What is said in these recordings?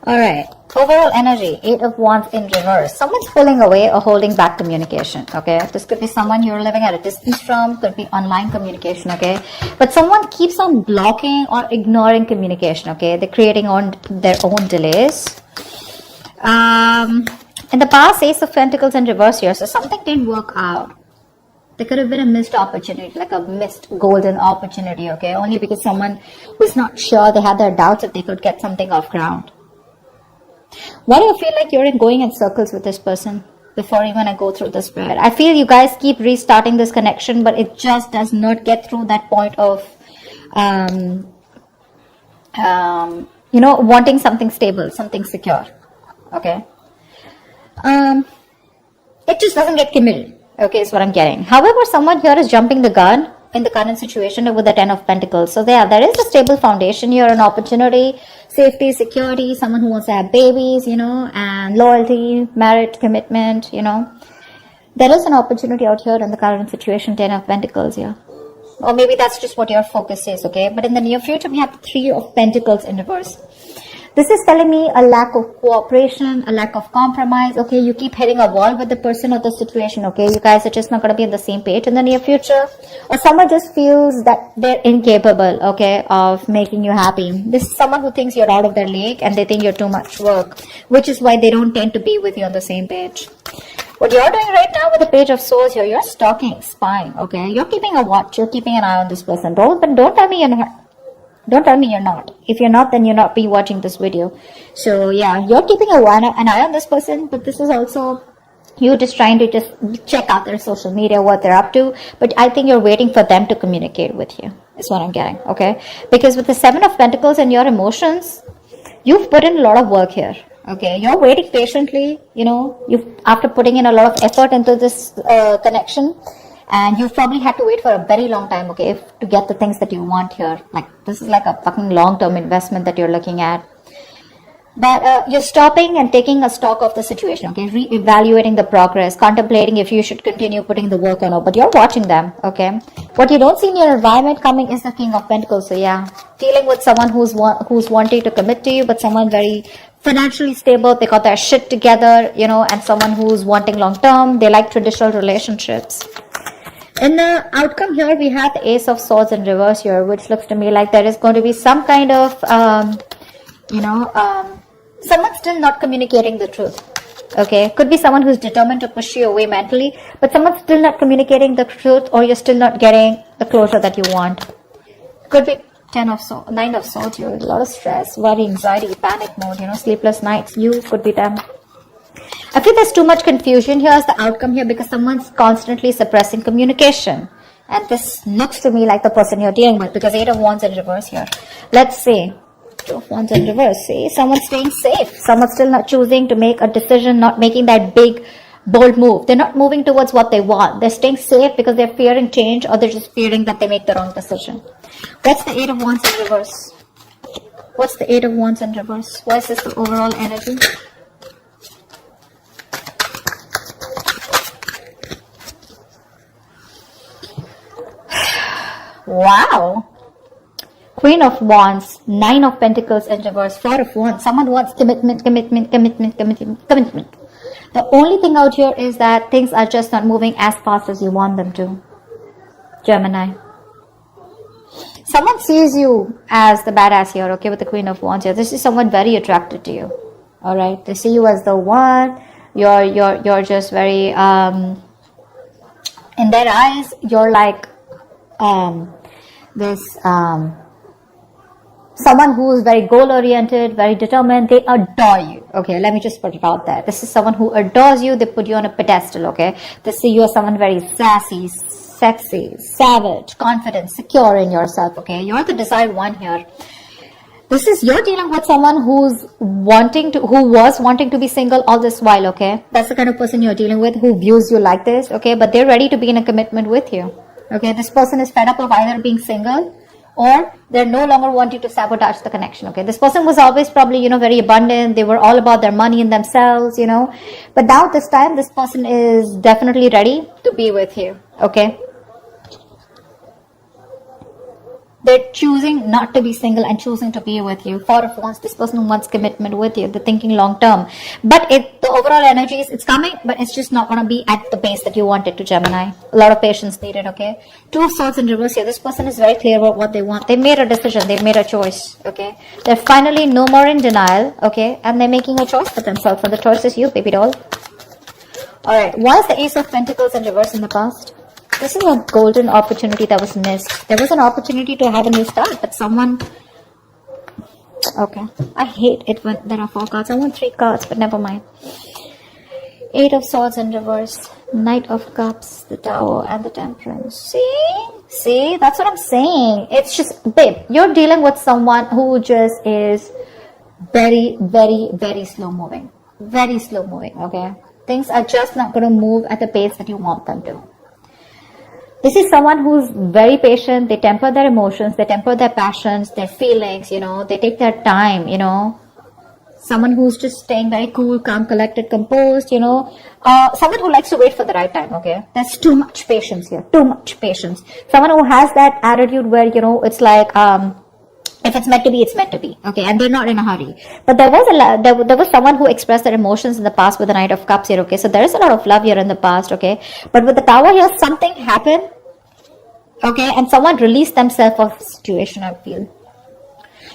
All right. Overall energy, 8 of Wands in reverse. Someone's pulling away or holding back communication, okay? This could be someone you're living at a distance from, could be online communication, okay? But someone keeps on blocking or ignoring communication, okay? They're creating their own delays. In the past, Ace of Pentacles in reverse here, so something didn't work out. There could have been a missed opportunity, like a missed golden opportunity, okay? Only because someone was not sure, they had their doubts if they could get something off ground. Why do you feel like you're going in circles with this person before even I go through the spread? I feel you guys keep restarting this connection, but it just does not get through that point of, wanting something stable, something secure, okay? It just doesn't get committed, okay, is what I'm getting. However, someone here is jumping the gun in the current situation with the 10 of Pentacles. So there is a stable foundation here, an opportunity, safety, security, someone who wants to have babies, and loyalty, marriage, commitment, There is an opportunity out here in the current situation, 10 of Pentacles here. Or maybe that's just what your focus is, okay? But in the near future, we have the 3 of Pentacles in reverse. This is telling me a lack of cooperation, a lack of compromise, okay? You keep hitting a wall with the person or the situation, okay? You guys are just not going to be on the same page in the near future. Or someone just feels that they're incapable, okay, of making you happy. This is someone who thinks you're out of their league and they think you're too much work, which is why they don't tend to be with you on the same page. What you're doing right now with the Page of Swords here, you're stalking, spying, okay? You're keeping a watch, you're keeping an eye on this person. Don't tell me you're not. Don't tell me you're not. If you're not, then you're not be watching this video. So yeah, you're keeping an eye on this person, but this is also you just trying to just check out their social media, what they're up to. But I think you're waiting for them to communicate with you, is what I'm getting, okay? Because with the 7 of Pentacles and your emotions, you've put in a lot of work here, okay? You're waiting patiently, after putting in a lot of effort into this connection. And you've probably had to wait for a very long time, okay, to get the things that you want here. Like, this is like a fucking long-term investment that you're looking at. But you're stopping and taking a stock of the situation, okay, re-evaluating the progress, contemplating if you should continue putting the work or not. But you're watching them, okay. What you don't see in your environment coming is the King of Pentacles. So yeah, dealing with someone who's wanting to commit to you, but someone very financially stable, they got their shit together, and someone who's wanting long-term, they like traditional relationships. In the outcome here, we have the Ace of Swords in reverse here, which looks to me like there is going to be some kind of, someone still not communicating the truth. Okay, could be someone who's determined to push you away mentally, but someone's still not communicating the truth, or you're still not getting the closure that you want. Could be 9 of Swords here, a lot of stress, worry, anxiety, panic mode, sleepless nights. You could be them. I feel there's too much confusion here as the outcome here because someone's constantly suppressing communication. And this looks to me like the person you're dealing with because 8 of Wands in reverse here. Let's say 2 of Wands in reverse. See, someone's staying safe. Someone's still not choosing to make a decision, not making that big, bold move. They're not moving towards what they want. They're staying safe because they're fearing change or they're just fearing that they make the wrong decision. That's the 8 of Wands in reverse. What's the 8 of Wands in reverse? Why is this the overall energy? Wow. Queen of Wands, 9 of Pentacles in reverse, 4 of Wands. Someone wants commitment. The only thing out here is that things are just not moving as fast as you want them to. Gemini. Someone sees you as the badass here, okay, with the Queen of Wands here. This is someone very attracted to you. Alright. They see you as the one. You're just very in their eyes, you're like someone who is very goal-oriented, very determined. They adore you. Okay, let me just put it out there. This is someone who adores you. They put you on a pedestal, okay? They see you as someone very sassy, sexy, savage, confident, secure in yourself, okay? You're the desired one here. You're dealing with someone who was wanting to be single all this while, okay? That's the kind of person you're dealing with who views you like this, okay? But they're ready to be in a commitment with you. Okay, this person is fed up of either being single or they're no longer wanting to sabotage the connection. Okay, this person was always probably, very abundant. They were all about their money and themselves, But now this time, this person is definitely ready to be with you. Okay. They're choosing not to be single and choosing to be with you. Four of Wands, this person who wants commitment with you. They're thinking long term. But the overall energy is, it's coming, but it's just not going to be at the pace that you want it to, Gemini. A lot of patience needed, okay? Two of Swords in reverse here. This person is very clear about what they want. They made a decision. They made a choice, okay? They're finally no more in denial, okay? And they're making a choice for themselves. And the choice is you, baby doll. Alright, why is the Ace of Pentacles in reverse in the past? This is a golden opportunity that was missed. There was an opportunity to have a new start, but someone... Okay. I hate it when there are 4 cards. I want 3 cards, but never mind. 8 of Swords in reverse. Knight of Cups, the Tower, and the Temperance. See? See? That's what I'm saying. It's just... Babe, you're dealing with someone who just is very, very, very slow moving. Very slow moving, okay? Things are just not going to move at the pace that you want them to. This is someone who's very patient. They temper their emotions. They temper their passions, their feelings, you know. They take their time, you know. Someone who's just staying very cool, calm, collected, composed, you know. Someone who likes to wait for the right time, okay. There's too much patience here. Too much patience. Someone who has that attitude where, you know, it's like, if it's meant to be, it's meant to be. Okay, and they're not in a hurry. But there was someone who expressed their emotions in the past with the Knight of Cups here. Okay, so there is a lot of love here in the past. Okay, but with the Tower here, something happened. Okay, and someone released themselves of the situation, I feel.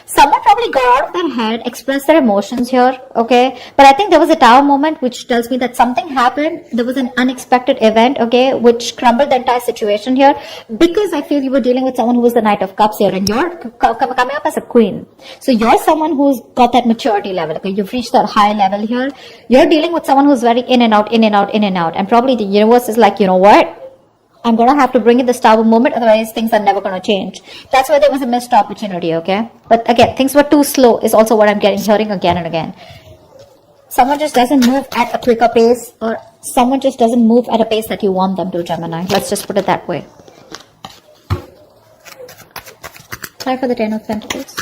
Someone probably got out of their head, expressed their emotions here, okay? But I think there was a Tower moment which tells me that something happened. There was an unexpected event, okay, which crumbled the entire situation here. Because I feel you were dealing with someone who was the Knight of Cups here, and you're coming up as a queen. So you're someone who's got that maturity level, okay? You've reached that high level here. You're dealing with someone who's very in and out, in and out, in and out. And probably the universe is like, you know what? I'm going to have to bring in this Tower moment, otherwise things are never going to change. That's why there was a missed opportunity, okay? But again, things were too slow is also what I'm hearing again and again. Someone just doesn't move at a quicker pace, or someone just doesn't move at a pace that you want them to, Gemini. Let's just put it that way. Try for the 10 of Pentacles.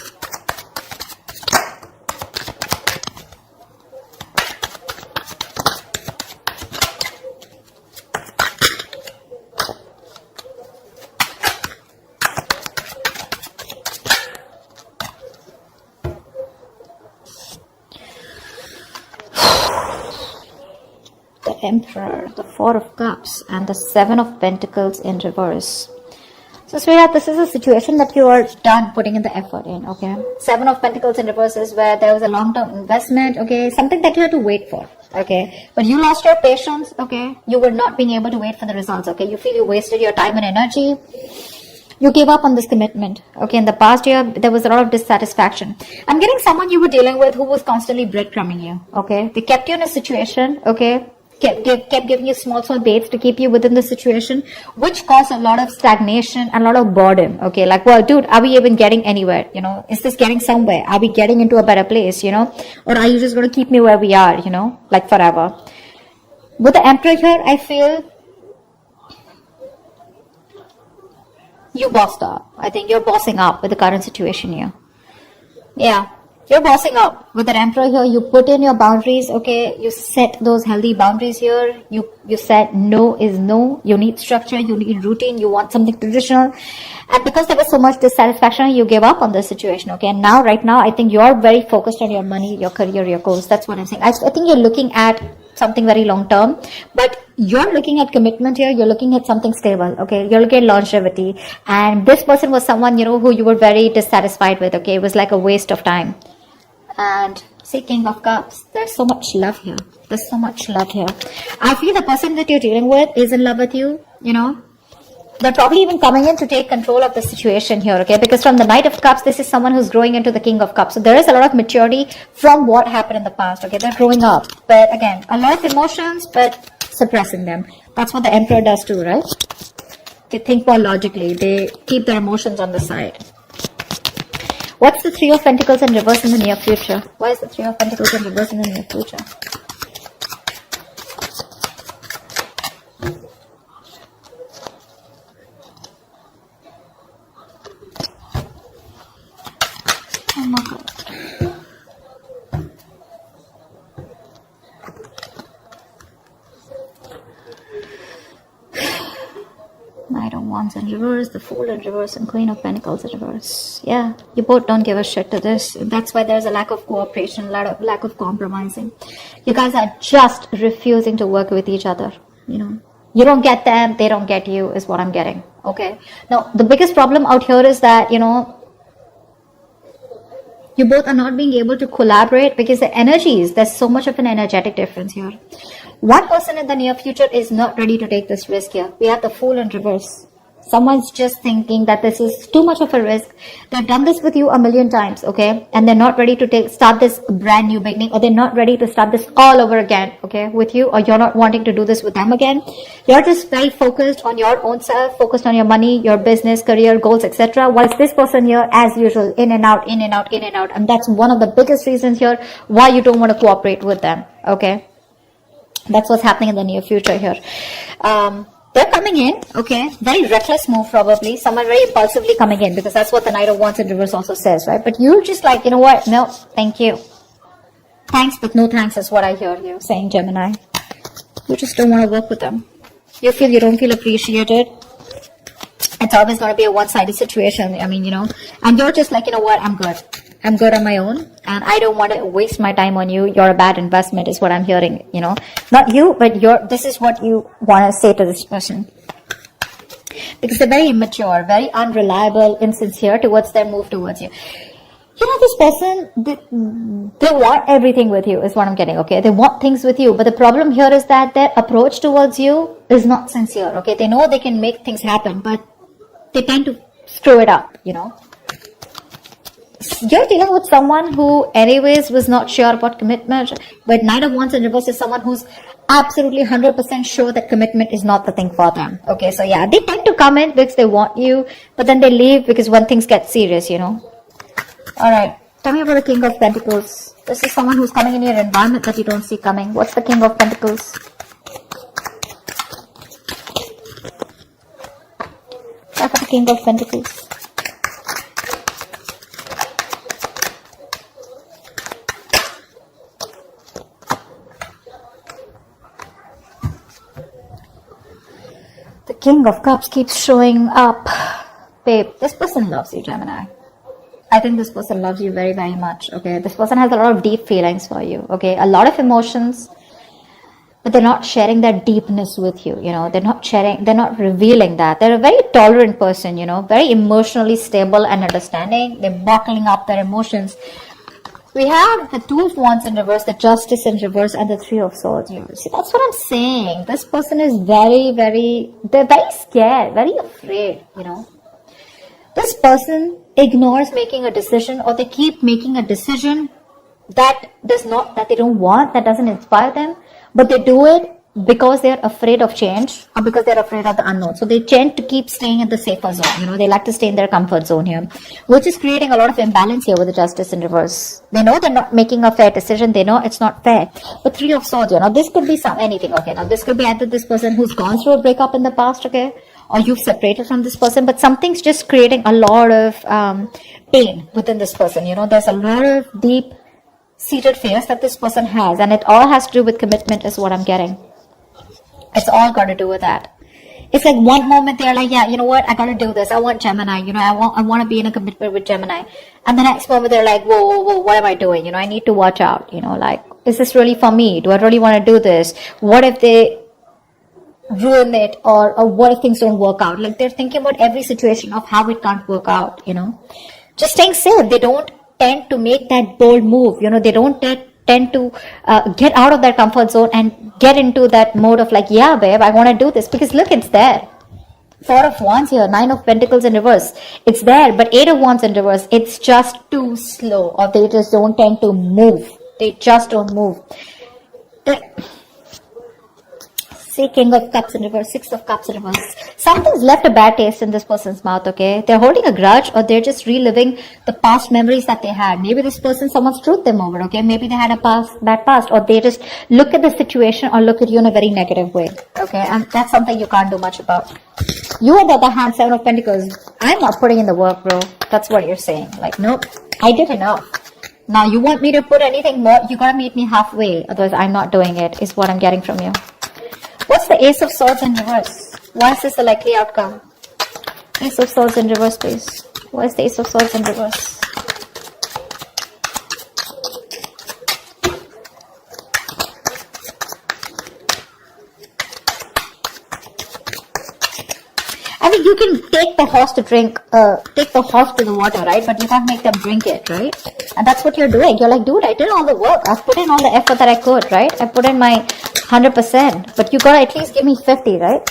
Emperor, the 4 of Cups, and the 7 of Pentacles in reverse. So, sweetheart, this is a situation that you are done putting in the effort in, okay? 7 of Pentacles in reverse is where there was a long-term investment, okay? Something that you had to wait for, okay? But you lost your patience, okay? You were not being able to wait for the results, okay? You feel you wasted your time and energy. You gave up on this commitment, okay? In the past year, there was a lot of dissatisfaction. I'm getting someone you were dealing with who was constantly breadcrumbing you, okay? They kept you in a situation, okay? Kept giving you small baits to keep you within the situation, which caused a lot of stagnation and a lot of boredom, okay? Like, well, dude, are we even getting anywhere, you know? Is this getting somewhere? Are we getting into a better place, you know? Or are you just going to keep me where we are, you know? Like, forever. With the Emperor here, I feel you bossed up. I think you're bossing up with the current situation here. Yeah. You're bossing up. With the Emperor here, you put in your boundaries, okay? You set those healthy boundaries here. You said no is no. You need structure, you need routine, you want something traditional. And because there was so much dissatisfaction, you gave up on this situation, okay? And now, right now, I think you're very focused on your money, your career, your goals. That's what I'm saying. I think you're looking at something very long term, but you're looking at commitment here. You're looking at something stable, okay? You're looking at longevity. And this person was someone, you know, who you were very dissatisfied with, okay? It was like a waste of time. And see, King of Cups, there's so much love here. There's so much love here. I feel the person that you're dealing with is in love with you, you know. They're probably even coming in to take control of the situation here, okay? Because from the Knight of Cups, this is someone who's growing into the King of Cups. So there is a lot of maturity from what happened in the past, okay? They're growing up. But again, a lot of emotions, but suppressing them. That's what the Emperor does too, right? They think more logically. They keep their emotions on the side. What's the 3 of Pentacles in reverse in the near future? Why is the 3 of Pentacles in reverse in the near future? Oh my God. Knight of Wands in reverse, the Fool in reverse, and Queen of Pentacles in reverse. Yeah, you both don't give a shit to this. That's why there's a lack of cooperation, lack of compromising. You guys are just refusing to work with each other, you know. You don't get them, they don't get you, is what I'm getting. Okay. Now, the biggest problem out here is that, you know, you both are not being able to collaborate because the energies, there's so much of an energetic difference here. One person in the near future is not ready to take this risk here. We have the Fool in reverse. Someone's just thinking that this is too much of a risk. They've done this with you a million times, okay? And they're not ready to start this brand new beginning, or they're not ready to start this all over again, okay, with you, or you're not wanting to do this with them again. You're just very focused on your own self, focused on your money, your business, career, goals, etc. Whilst this person here, as usual, in and out, in and out, in and out. And that's one of the biggest reasons here why you don't want to cooperate with them, okay? That's what's happening in the near future here. They're coming in, okay, very reckless move probably, someone very impulsively coming in, because that's what the Knight of Wands in reverse also says, right? But you're just like, you know what, no, thank you. Thanks, but no thanks is what I hear you saying, Gemini. You just don't want to work with them. You don't feel appreciated. It's always going to be a one-sided situation, I mean, you know, and you're just like, you know what, I'm good on my own, and I don't want to waste my time on you. You're a bad investment is what I'm hearing, you know. Not you, but this is what you want to say to this person. Because they're very immature, very unreliable, insincere towards their move towards you. You know, this person, they want everything with you is what I'm getting, okay? They want things with you, but the problem here is that their approach towards you is not sincere, okay? They know they can make things happen, but they tend to screw it up, you know. You're dealing with someone who anyways was not sure about commitment, but Knight of Wands in reverse is someone who's absolutely 100% sure that commitment is not the thing for them. Okay, so yeah, they tend to come in because they want you, but then they leave because when things get serious, you know. Alright, tell me about the King of Pentacles. This is someone who's coming in your environment that you don't see coming. What's the King of Pentacles? What's the King of Pentacles? The King of Cups keeps showing up. Babe, this person loves you, Gemini. I think this person loves you very, very much, okay? This person has a lot of deep feelings for you, okay? A lot of emotions, but they're not sharing that deepness with you, you know? They're not revealing that. They're a very tolerant person, you know? Very emotionally stable and understanding. They're bottling up their emotions. We have the Two of Wands in reverse, the Justice in reverse, and the Three of Swords. See, that's what I'm saying. This person is they're very scared, very afraid, you know. This person ignores making a decision, or they keep making a decision that they don't want, that doesn't inspire them, but they do it because they're afraid of change, or because they're afraid of the unknown. So they tend to keep staying in the safer zone, you know. They like to stay in their comfort zone here, which is creating a lot of imbalance here with the Justice in reverse. They know they're not making a fair decision. They know it's not fair. But Three of Swords, you know, this could be anything, okay? Now, this could be either this person who's gone through a breakup in the past, okay? Or you've separated from this person, but something's just creating a lot of pain within this person, you know. There's a lot of deep-seated fears that this person has, and it all has to do with commitment is what I'm getting. It's all got to do with that. It's like one moment they're like, yeah, you know what, I got to do this. I want Gemini, you know, I want to be in a commitment with Gemini. And the next moment they're like, whoa, what am I doing? You know, I need to watch out, you know, like, is this really for me? Do I really want to do this? What if they ruin it, or what if things don't work out? Like, they're thinking about every situation of how it can't work out, you know. Just staying safe. They don't tend to make that bold move, you know. They don't tend to get out of their comfort zone and get into that mode of like, yeah, babe, I want to do this, because look, it's there. Four of Wands here, Nine of Pentacles in reverse. It's there, but Eight of Wands in reverse. It's just too slow, or they just don't tend to move. They just don't move. See, King of Cups in reverse, Six of Cups in reverse. Something's left a bad taste in this person's mouth, okay? They're holding a grudge, or they're just reliving the past memories that they had. Maybe this person, someone screwed them over, okay? Maybe they had a bad past, or they just look at the situation or look at you in a very negative way, okay? And that's something you can't do much about. You, on the other hand, Seven of Pentacles, I'm not putting in the work, bro. That's what you're saying. Like, nope, I did enough. Now, you want me to put anything more? You gotta meet me halfway. Otherwise, I'm not doing it, is what I'm getting from you. What's the Ace of Swords in reverse? Why is this a likely outcome? Ace of Swords in reverse, please. Why is the Ace of Swords in reverse? I mean, you can take the horse to drink, take the horse to the water, right? But you can't make them drink it, right? And that's what you're doing. You're like, dude, I did all the work. I've put in all the effort that I could, right? I put in my 100%. But you gotta at least give me 50, right?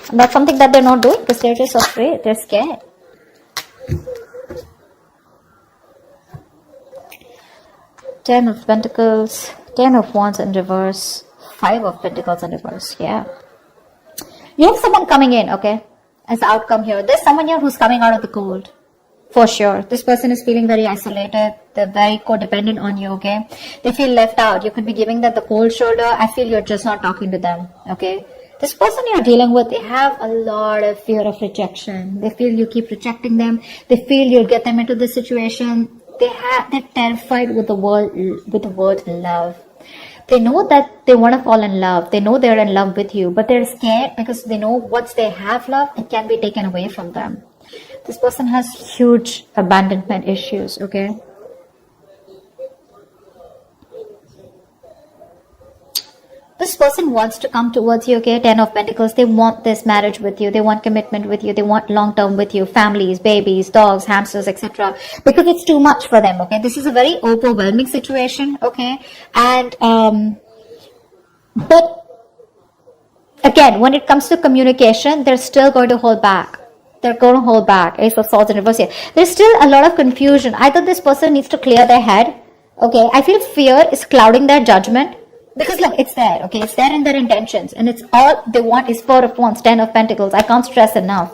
And that's something that they're not doing because they're just afraid. They're scared. Ten of Pentacles, 10 of Wands in reverse, 5 of Pentacles in reverse. Yeah. You have someone coming in, okay? As the outcome here. There's someone here who's coming out of the cold. For sure. This person is feeling very isolated. They're very codependent on you, okay? They feel left out. You could be giving them the cold shoulder. I feel you're just not talking to them, okay? This person you're dealing with, they have a lot of fear of rejection. They feel you keep rejecting them. They feel you'll get them into this situation. They're terrified with the word love. They know that they want to fall in love. They know they're in love with you, but they're scared because they know once they have love, it can be taken away from them. This person has huge abandonment issues, okay? This person wants to come towards you, okay? 10 of Pentacles. They want this marriage with you. They want commitment with you. They want long-term with you. Families, babies, dogs, hamsters, etc. Because it's too much for them, okay? This is a very overwhelming situation, okay? And, but again, when it comes to communication, they're still going to hold back. They're going to hold back. Ace of Swords in reverse here. There's still a lot of confusion. Either this person needs to clear their head, okay? I feel fear is clouding their judgment. Because look, it's there, okay? It's there in their intentions. And it's all they want is 4 of Wands, 10 of Pentacles. I can't stress enough.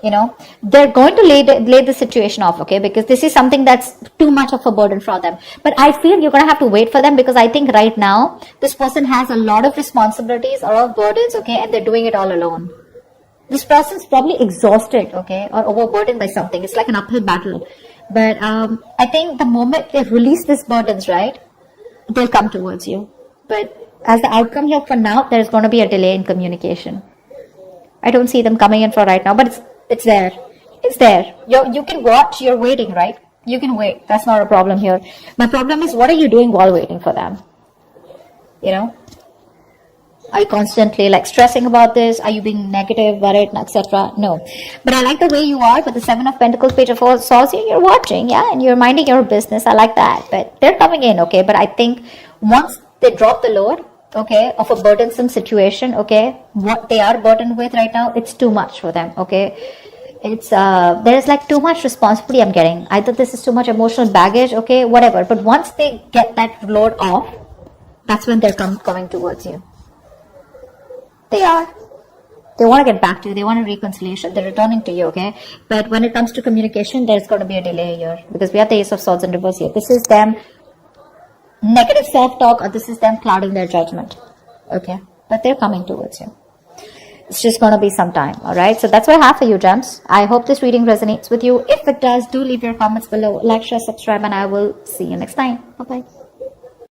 You know, they're going to lay the situation off, okay? Because this is something that's too much of a burden for them. But I feel you're going to have to wait for them because I think right now, this person has a lot of responsibilities, a lot of burdens, okay? And they're doing it all alone. This person's probably exhausted, okay? Or overburdened by something. It's like an uphill battle. But I think the moment they release these burdens, right? They'll come towards you. But as the outcome here for now, there's going to be a delay in communication. I don't see them coming in for right now, but it's there. It's there. You can watch, you're waiting, right? You can wait. That's not a problem here. My problem is, what are you doing while waiting for them? You know? Are you constantly like stressing about this? Are you being negative, worried, etc.? No. But I like the way you are with the 7 of Pentacles, Page of Swords. You're watching, yeah, and you're minding your business. I like that. But they're coming in, okay? But I think once they drop the load, okay, of a burdensome situation, okay, what they are burdened with right now, it's too much for them, okay? It's, there's like too much responsibility I'm getting. Either this is too much emotional baggage, okay, whatever. But once they get that load off, that's when they're coming towards you. They are. They want to get back to you. They want a reconciliation. They're returning to you, okay? But when it comes to communication, there's going to be a delay here. Because we have the Ace of Swords in reverse here. This is them negative self-talk, or this is them clouding their judgment, okay? But they're coming towards you. It's just going to be some time, all right? So that's what I have for you, gems. I hope this reading resonates with you. If it does, do leave your comments below. Like, share, subscribe, and I will see you next time. Bye-bye.